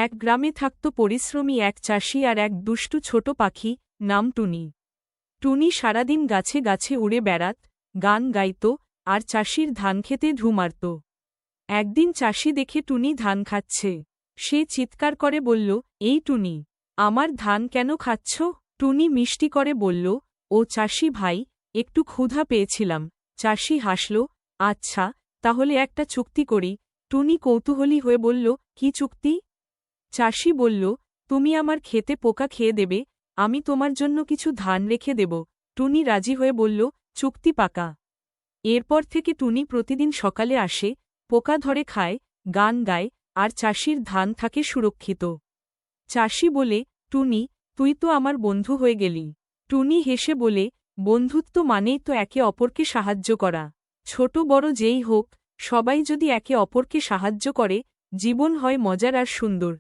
এক গ্রামে থাকত পরিশ্রমী এক চাষি আর এক দুষ্টু ছোট পাখি, নাম টুনি। টুনি সারাদিন গাছে গাছে উড়ে বেড়াত, গান গাইত, আর চাষির ধানক্ষেতে ঢু মারত। একদিন চাষি দেখে টুনি ধান খাচ্ছে। সে চিৎকার করে বলল, এই টুনি, আমার ধান কেন খাচ্ছ? টুনি মিষ্টি করে বলল, ও চাষি ভাই, একটু ক্ষুধা পেয়েছিলাম। চাষি হাসল, আচ্ছা, তাহলে একটা চুক্তি করি। টুনি কৌতূহলী হয়ে বলল, কি চুক্তি? চাষি বলল, তুমি আমার ক্ষেতে পোকা খেয়ে দেবে, আমি তোমার জন্য কিছু ধান রেখে দেব। টুনি রাজি হয়ে বলল, চুক্তি পাকা। এরপর থেকে টুনি প্রতিদিন সকালে আসে, পোকা ধরে খায়, গান গায়, আর চাষির ধান থাকে সুরক্ষিত। চাষি বলে, টুনি, তুই তো আমার বন্ধু হয়ে গেলি। টুনি হেসে বলে, বন্ধুত্ব মানেই তো একে অপরকে সাহায্য করা। ছোট বড় যেই হোক, সবাই যদি একে অপরকে সাহায্য করে, জীবন হয় মজার আর সুন্দর।